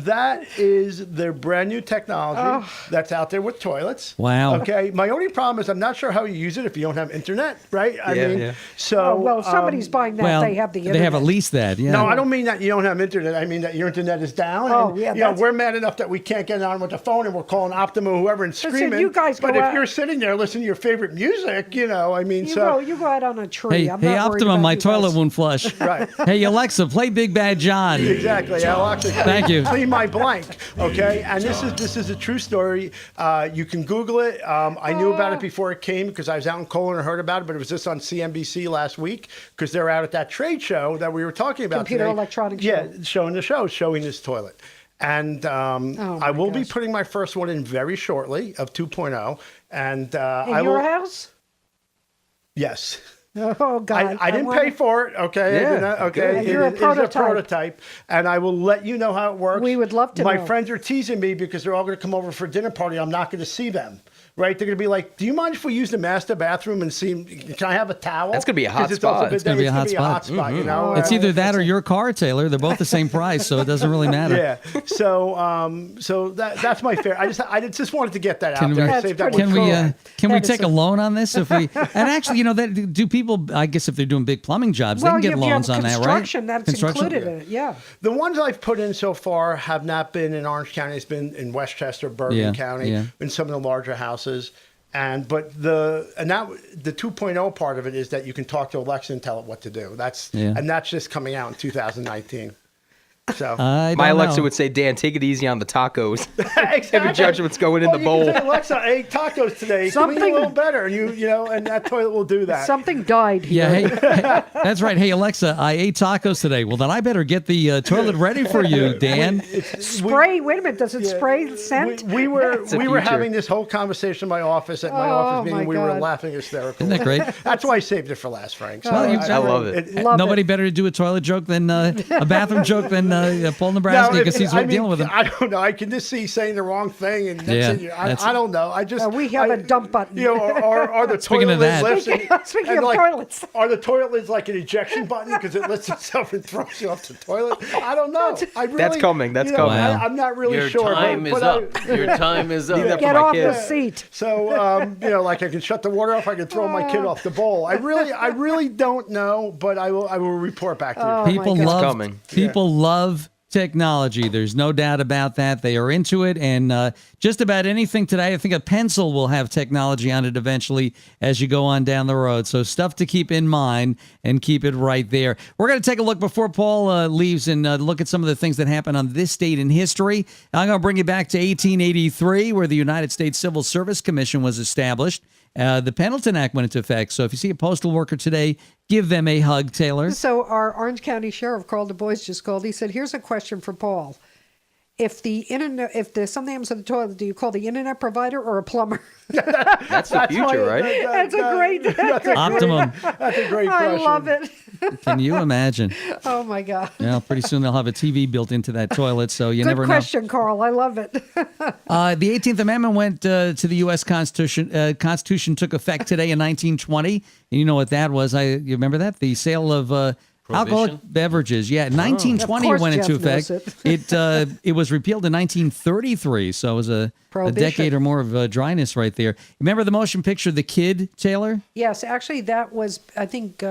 that is their brand new technology Oh. that's out there with toilets. Wow. Okay. My only problem is I'm not sure how you use it if you don't have internet, right? I Yeah, mean, yeah. so Oh, well, if somebody's buying that, well, they have the internet. They have at least that. Yeah. No, I don't mean that you don't have internet. I mean that your internet is down. Oh, and, yeah, You know, that's- we're mad enough that we can't get on with the phone and we're calling Optima, whoever, and Listen, screaming. you guys but go if out- you're sitting there listening to your favorite music, I mean, You go out on a tree. Hey, I'm hey, not worried Optimum, about my you toilet guys. won't flush. Right. Hey, Alexa, play Big Bad John. Exactly. I'll actually Thank you. clean my blank. Okay. And this is a true story. You can Google it. I knew about it before it came because I was out in Cole and heard about it, but it was just on CNBC last week because they're out at that trade show that we were talking about Computer today. electronics Yeah, show. showing this toilet. And my I will be gosh. putting my first one in very shortly of 2.0. And In I your will. house? Yes. Oh, God. I didn't pay for it. Okay. I Yeah, did not- okay. good. You're a It is prototype. prototype, and I will let you know how it works. We would love to My know. friends are teasing me because they're all going to come over for a dinner party. I'm not going to see them. Right? They're going to be like, "Do you mind if we use the master bathroom and see? Can I have a towel?" That's gonna be a hot 'Cause it's also spot. It's gonna be a hot spot. spot. You know, It's either that or your car, Taylor. They're both the same price, so it doesn't really matter. Yeah. So that's my fair. I just wanted to get that Can out there. we- I That's saved that pretty one. Can we That is take a a- loan on this if we and actually that do people I guess if they're doing big plumbing jobs Well, they can get if you have loans on that, right? construction, that's included in it. Yeah. The ones I've put in so far have not been in Orange County. It's been in Westchester, Bergen Yeah, County, yeah. in some of the larger houses. But the 2.0 part of it is that you can talk to Alexa and tell it what to do. That's just coming out in 2019. So I My don't Alexa know. would say, Dan, take it easy on the tacos. exactly. Every judgment's going in the You bowl. can say, Alexa, I ate tacos today. Clean Something- a little better, and and that toilet will do that. Something died here. Yeah, hey, that's right. Hey Alexa, I ate tacos today. Well, then I better get the toilet ready for you, Dan. Spray. Wait a minute. Does it spray scent? We were a future. having this whole conversation in my office at my Oh, office meeting. my We were God. laughing hysterically. Isn't that great? That's why I saved it for last, Frank. So Well, you- I love it. Love Nobody it. better to do a toilet joke than a bathroom joke than Paul Nebrasky because he's dealing with them. I don't know. I can just see saying the wrong thing, and that's- I don't know. I just We have a dump button. Are the Speaking toilet of lids that- lifts? Speaking of toilets. are the toilet lids like an ejection button because it lifts itself and throws you off the toilet? I don't know. I really, That's coming. That's coming. Wow. I'm not really Your sure. time is up. Your time is up. that Get for my off the kids. seat. So, like I can shut the water off, I can throw my kid off the bowl. I really don't know, but I will report back to you. Oh, my People God. love coming. people love technology. There's no doubt about that. They are into it, and just about anything today. I think a pencil will have technology on it eventually as you go on down the road. So stuff to keep in mind and keep it right there. We're going to take a look before Paul leaves and look at some of the things that happened on this date in history. I'm going to bring you back to 1883, where the United States Civil Service Commission was established. The Pendleton Act went into effect. So if you see a postal worker today, give them a hug, Taylor. So our Orange County Sheriff, Carl Du Bois, just called. He said, "Here's a question for Paul: if there's something happens to the toilet, do you call the internet provider or a plumber?" That's the future, right? That's a great. Optimum. That's a great I question. love it. Can you imagine? Oh my God. Well, pretty soon they'll have a TV built into that toilet, so you Good never know. question, Carl. I love it. The 18th Amendment went to the U.S. Constitution. Constitution took effect today in 1920. And you know what that was? You remember that? The sale of alcoholic beverages. Yeah, 1920 Of course went into Jeff knows effect. It was repealed in 1933, so it was a decade or more of dryness right there. Remember the motion picture The Kid, Taylor? Yes, actually, that was, I think,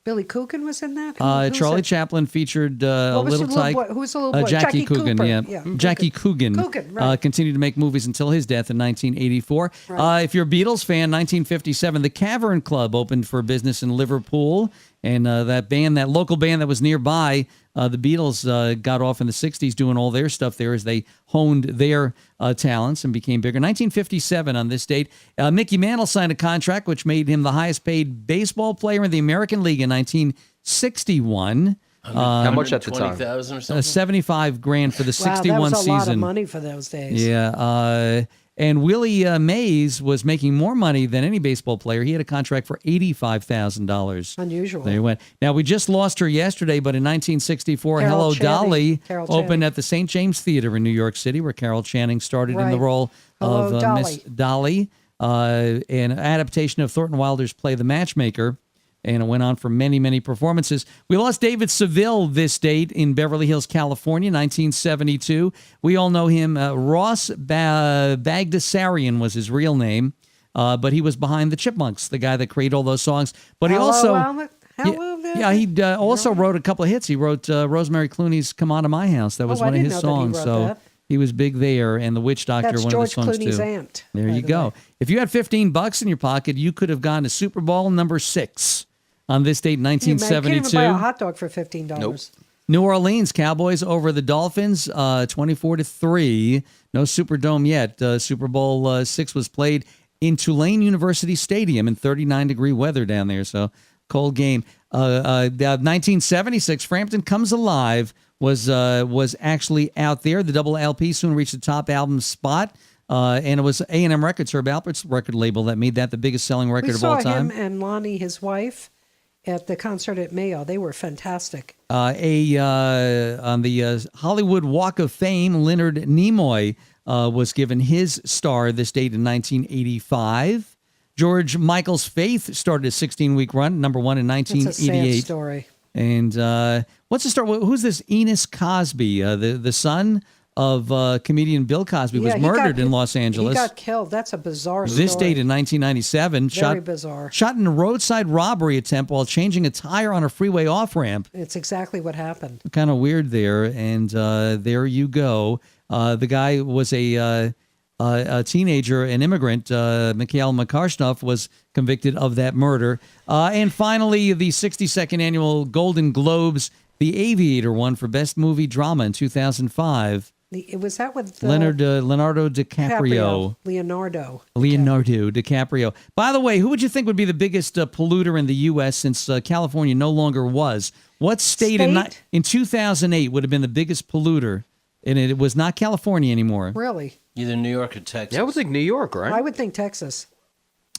Billy Coogan was in that. Who was Charlie it? Chaplin featured a What was little the little tyke. boy? Who was the little boy? Jackie Coogan, Cooper. yeah. Jackie Coogan. Coogan, right. Continued to make movies until his death in 1984. Right. If you're a Beatles fan, 1957, the Cavern Club opened for business in Liverpool. And that local band that was nearby, the Beatles got off in the 60s doing all their stuff there as they honed their talents and became bigger. 1957 on this date, Mickey Mantle signed a contract which made him the highest paid baseball player in the American League in 1961. How much at the time? 20,000 or something? 75 grand for the 61 Wow, that was a season. lot of money for those days. Yeah. And Willie Mays was making more money than any baseball player. He had a contract for $85,000. Unusual. There you went. Now, we just lost her yesterday, but in 1964, Carol Hello Channing. Dolly Carol opened Channing. at the St. James Theater in New York City, where Carol Channing started in the Right. role Hello, of Dolly. Miss Dolly, an adaptation of Thornton Wilder's play The Matchmaker. And it went on for many, many performances. We lost David Seville this date in Beverly Hills, California, 1972. We all know him. Ross Bagdasarian was his real name, but he was behind the Chipmunks, the guy that created all those songs. But he also... he also wrote a couple of hits. He wrote Rosemary Clooney's "Come On to My House." That was Oh, I one of didn't his know that he songs. wrote So that. he was big there, and "The Witch Doctor," That's one George of his songs Clooney's too. aunt, There by you the go. way. If you had $15 in your pocket, you could have gone to Super Bowl number 6 on this date, You can't even 1972. buy a hot dog for $15. Nope. New Orleans Cowboys over the Dolphins, 24-3. No Superdome yet. Super Bowl 6 was played in Tulane University Stadium in 39-degree weather down there, so cold game. 1976, Frampton Comes Alive was actually out there. The double LP soon reached the top album spot, and it was A&M Records, Herb Alpert's record label, that made that the biggest selling record We of saw all time. him and Lonnie, his wife, at the concert at Mayo. They were fantastic. On the Hollywood Walk of Fame, Leonard Nimoy was given his star this date in 1985. George Michael's Faith started a 16-week run, number 1 in It's a sad 1988. story. And what's the story? Who's this Enos Cosby? The son of comedian Bill Cosby was Yeah, murdered in Los Angeles. He got killed. That's a bizarre story. This date in 1997. Very bizarre. Shot in a roadside robbery attempt while changing a tire on a freeway off-ramp. It's exactly what happened. Kind of weird there. And there you go. The guy was a teenager, an immigrant. Mikhail Makarshnev was convicted of that murder. And finally, the 62nd annual Golden Globes, The Aviator won for Best Movie Drama in 2005. Was that with Leonardo DiCaprio. Leonardo DiCaprio. By the way, who would you think would be the biggest polluter in the U.S. since California no longer was? What state? In 2008 would have been the biggest polluter? And it was not California anymore. Really? Either New York or Texas. Yeah, I would think New York, right? I would think Texas.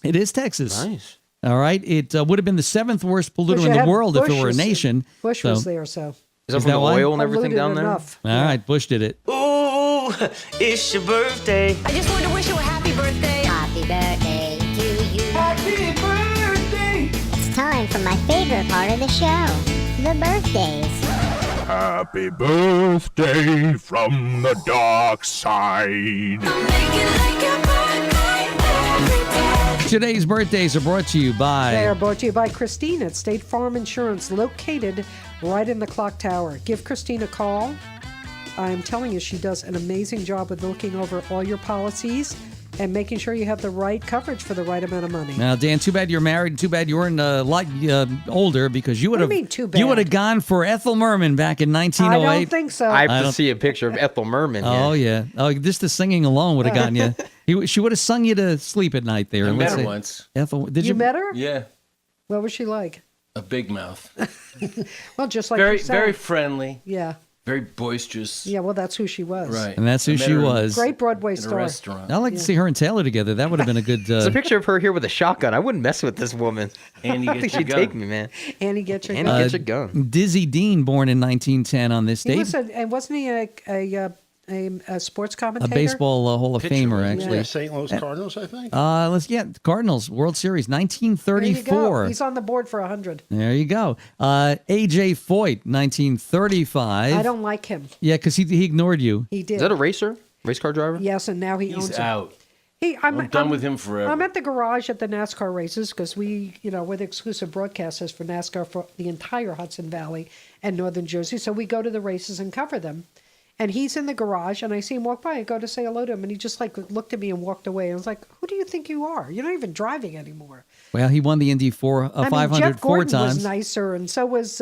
It is Texas. Nice. All right. It would have been the 7th worst polluter Bush in the had world if it were a Bush nation. Bush was there, so. Is that Is from that the why? oil and everything Polluted down there? enough. All right. Bush did it. Ooh, it's your birthday. I just wanted to wish you a happy birthday. Happy birthday to you. Happy birthday. It's time for my favorite part of the show, the birthdays. Happy birthday from the dark side. Make it like your birthday every day. Today's birthdays are brought to you They by are brought to you by Christine at State Farm Insurance, located right in the clock tower. Give Christine a call. I'm telling you, she does an amazing job with looking over all your policies and making sure you have the right coverage for the right amount of money. Now, Dan, too bad you're married. Too bad you weren't a lot older, because you would What have do you mean, too bad? you would have gone for Ethel Merman back in I 1908. don't think so. I have I to don't- see a picture of Ethel Merman. Oh yeah. Oh, just the singing alone would have gotten you. She would have sung you to sleep at night there. I met Let's her say- once. Ethel, did you met her? Yeah, What was she like? a big mouth. Well, just like Very, you said. very friendly. Yeah. Very boisterous. Yeah, well, that's who she was. Right. And that's who I met she her in- was. Great Broadway In a star. restaurant. I'd like to see her and Taylor together. That would have been a good. There's a picture of her here with a shotgun. I wouldn't mess with this woman. And you I get think your she'd gun. take me, man. Annie get your Annie gun. gets a gun. Dizzy Dean, born in 1910 on this He date. was and wasn't he a sports A commentator? baseball Hall of Pitcher, Famer, wasn't actually. Yeah, St. Louis Cardinals, I think. Cardinals World Series, There you go. 1934. He's on the board for 100. There you go. A.J. Foyt, 1935. I don't like him. Yeah, because he ignored you. He did. Is that a racer? Race car driver? Yes, and now he owns He's it. out. I'm done with him forever. I'm at the garage at the NASCAR races because we're the exclusive broadcasters for NASCAR for the entire Hudson Valley and Northern Jersey. So we go to the races and cover them. And he's in the garage, and I see him walk by. I go to say hello to him, and he just like looked at me and walked away. I was like, "Who do you think you are? You're not even driving anymore." Well, he won the Indy 500 Jeff four Gordon times. was nicer, and so was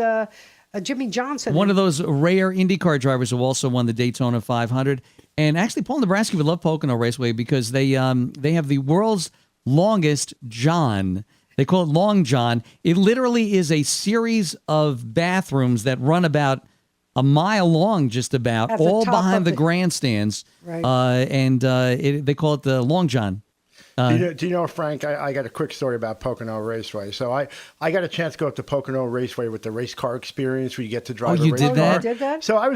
Jimmy Johnson. One of those rare IndyCar drivers who also won the Daytona 500. And actually, Paul Nebrasky would love Pocono Raceway because they have the world's longest John. They call it Long John. It literally is a series of bathrooms that run about a mile long, just about, At the all top behind of the the- grandstands. Right. They call it the Long John. Do you know, Frank, I got a quick story about Pocono Raceway. So I got a chance to go up to Pocono Raceway with the race car experience where you get to drive a you race did car. that? You did that? So I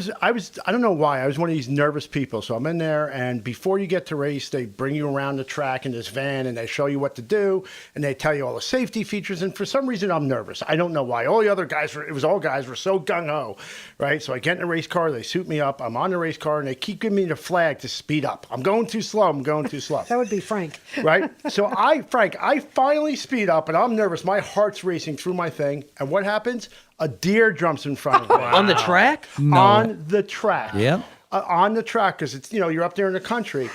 don't know why, I was one of these nervous people. So I'm in there, and before you get to race, they bring you around the track in this van, and they show you what to do, and they tell you all the safety features. And for some reason, I'm nervous. I don't know why. All the other guys were so gung-ho, right? So I get in the race car, they suit me up, I'm on the race car, and they keep giving me the flag to speed up. I'm going too slow. That would be Frank. Right? So I finally speed up, and I'm nervous. My heart's racing through my thing. And what happens? A deer jumps in front of me. On the track? No. On the track. Yep. On the track, because it's, you're up there in the country.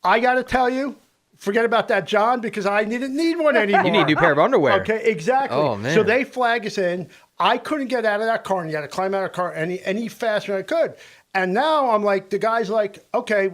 I got to tell you, forget about that, John, because I didn't need one anymore. You need a new pair of underwear. Okay, exactly. Oh, man. So they flag us in. I couldn't get out of that car, and you had to climb out of the car any faster than I could. And now I'm like, the guy's like, okay,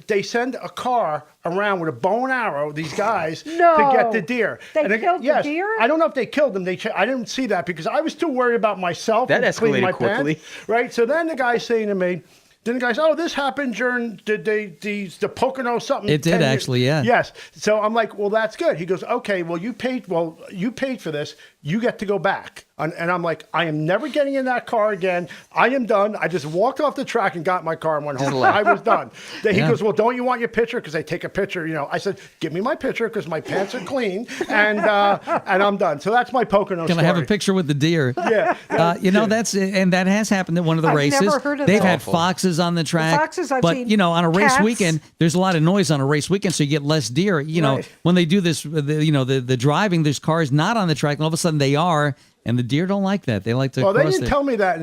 they send a car around with a bow and arrow, these guys, to get the deer. They And killed the deer? I don't know if they killed them. I didn't see that because I was too worried about myself. That and cleaning escalated my quickly. pants, right? So then the guy's saying to me, oh, this happened during the Pocono something. It did 10 years." actually, yeah. Yes. So I'm like, well, that's good. He goes, okay, well, you paid for this. You get to go back. And I'm like, I am never getting in that car again. I am done. I just walked off the track and got in my car and went home. I was done. Then he goes, well, don't you want your picture? Because they take a picture. I said, give me my picture because my pants are clean. And I'm done. So that's my Pocono Can story. I have a picture with the deer? Yeah. That has happened at one of the I've races. never heard of They've that. had foxes on the track. foxes I've but seen, on a race cats. weekend, there's a lot of noise on a race weekend, so you get less deer. Right. When they do this, the driving, there's cars not on the track, and all of a sudden they are, and the deer don't like that. They like to. Well, they cross didn't there. tell me that.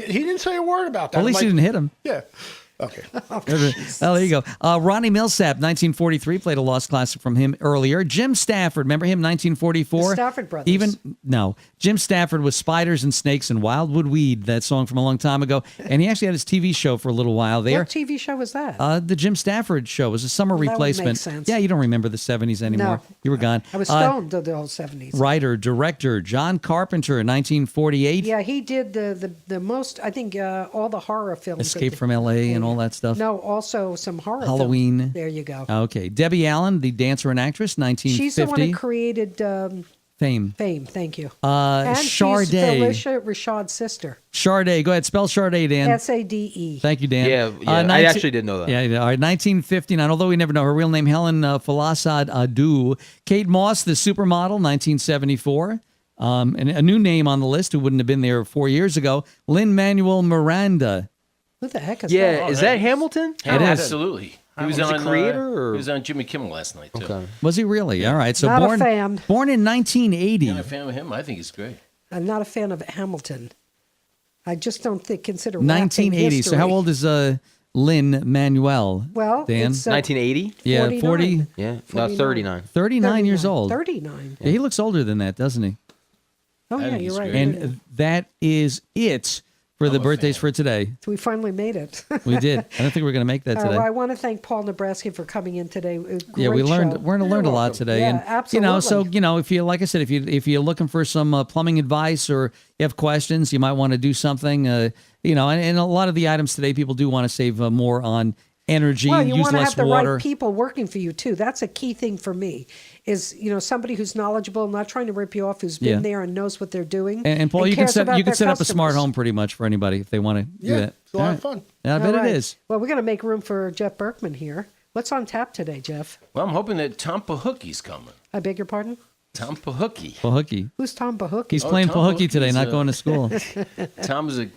He didn't say a word about that. At least I'm he like, didn't hit him. Yeah. Okay. Oh, there you go. Ronnie Millsap, 1943, played a lost classic from him earlier. Jim Stafford, remember him, 1944? The Stafford brothers. Jim Stafford was Spiders and Snakes and Wildwood Weed, that song from a long time ago. And he actually had his TV show for a little while there. What TV show was that? The Jim Stafford show was a summer Well, that would make replacement. sense. Yeah, you don't remember the 70s anymore. No. You were gone. I was stoned to the old 70s. Writer, director, John Carpenter, 1948. Yeah, he did the most, I think, all the horror films. Escape from L.A. and all that stuff. No, also some horror Halloween. films. There you go. Okay. Debbie Allen, the dancer and actress, 1950. She's the one who created Fame. Fame, thank you. Sade. She's Felicia Rashad's sister. Sade. Go ahead. Spell Sade, Dan. Sade. Thank you, Dan. Yeah, I actually didn't know that. Yeah, all right. 1959, although we never know her real name, Helen Falasad Adu. Kate Moss, the supermodel, 1974. And a new name on the list who wouldn't have been there 4 years ago, Lin-Manuel Miranda. Who the heck is Yeah, that? is that Hamilton? It is. Absolutely. He was Was on the creator, or- He was on Jimmy Kimmel last night too. Okay. Was he really? All right. So Not born a fan. born in 1980. You're not a fan of him? I think he's great. I'm not a fan of Hamilton. I just don't consider rapping 1980. history. So how old is Lin-Manuel? Well, Dan? it's 1980? Yeah, 49. 40, Yeah, no, 49. 39. 39 years old. 39. Yeah, he looks older than that, doesn't he? Oh, I yeah, think you're he's right. great. And that is it for the I'm a birthdays fan. for today. We finally made it. We did. I don't think we're going to make that today. Well, I want to thank Paul Nebrasky for coming in today. Yeah, we learned. Show. We're going to learn a lot today, Yeah, and absolutely. so if you, like I said, if you're looking for some plumbing advice or you have questions, you might want to do something. And a lot of the items today, people do want to save more on energy, Well, you use want to less have the water. right people working for you too. That's a key thing for me. Is somebody who's knowledgeable, not trying to rip you off, who's been Yeah. there and knows what they're doing. And Paul, you can cares set about their up a smart customers. home pretty much for anybody if they want to do Yeah, that. it's a lot All of fun. Yeah, I bet All right. it is. Well, we're going to make room for Jeff Berkman here. What's on tap today, Jeff? Well, I'm hoping that Tom Pahooky's coming. I beg your pardon? Tom Pahooky. Pahooky. Who's Tom Pahooky? He's Oh, playing Tom Pahooky today, Pahooky's, not going to school. Tom is a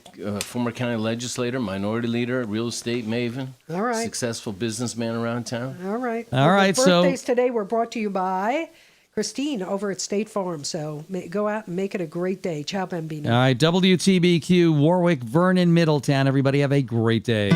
former county legislator, minority leader, real estate maven. All right. Successful businessman around town. All right. All right, The so- birthdays today were brought to you by Christine over at State Farm. So go out and make it a great day. Ciao, Bambino. All right, WTBQ, Warwick, Vernon, Middletown. Everybody have a great day.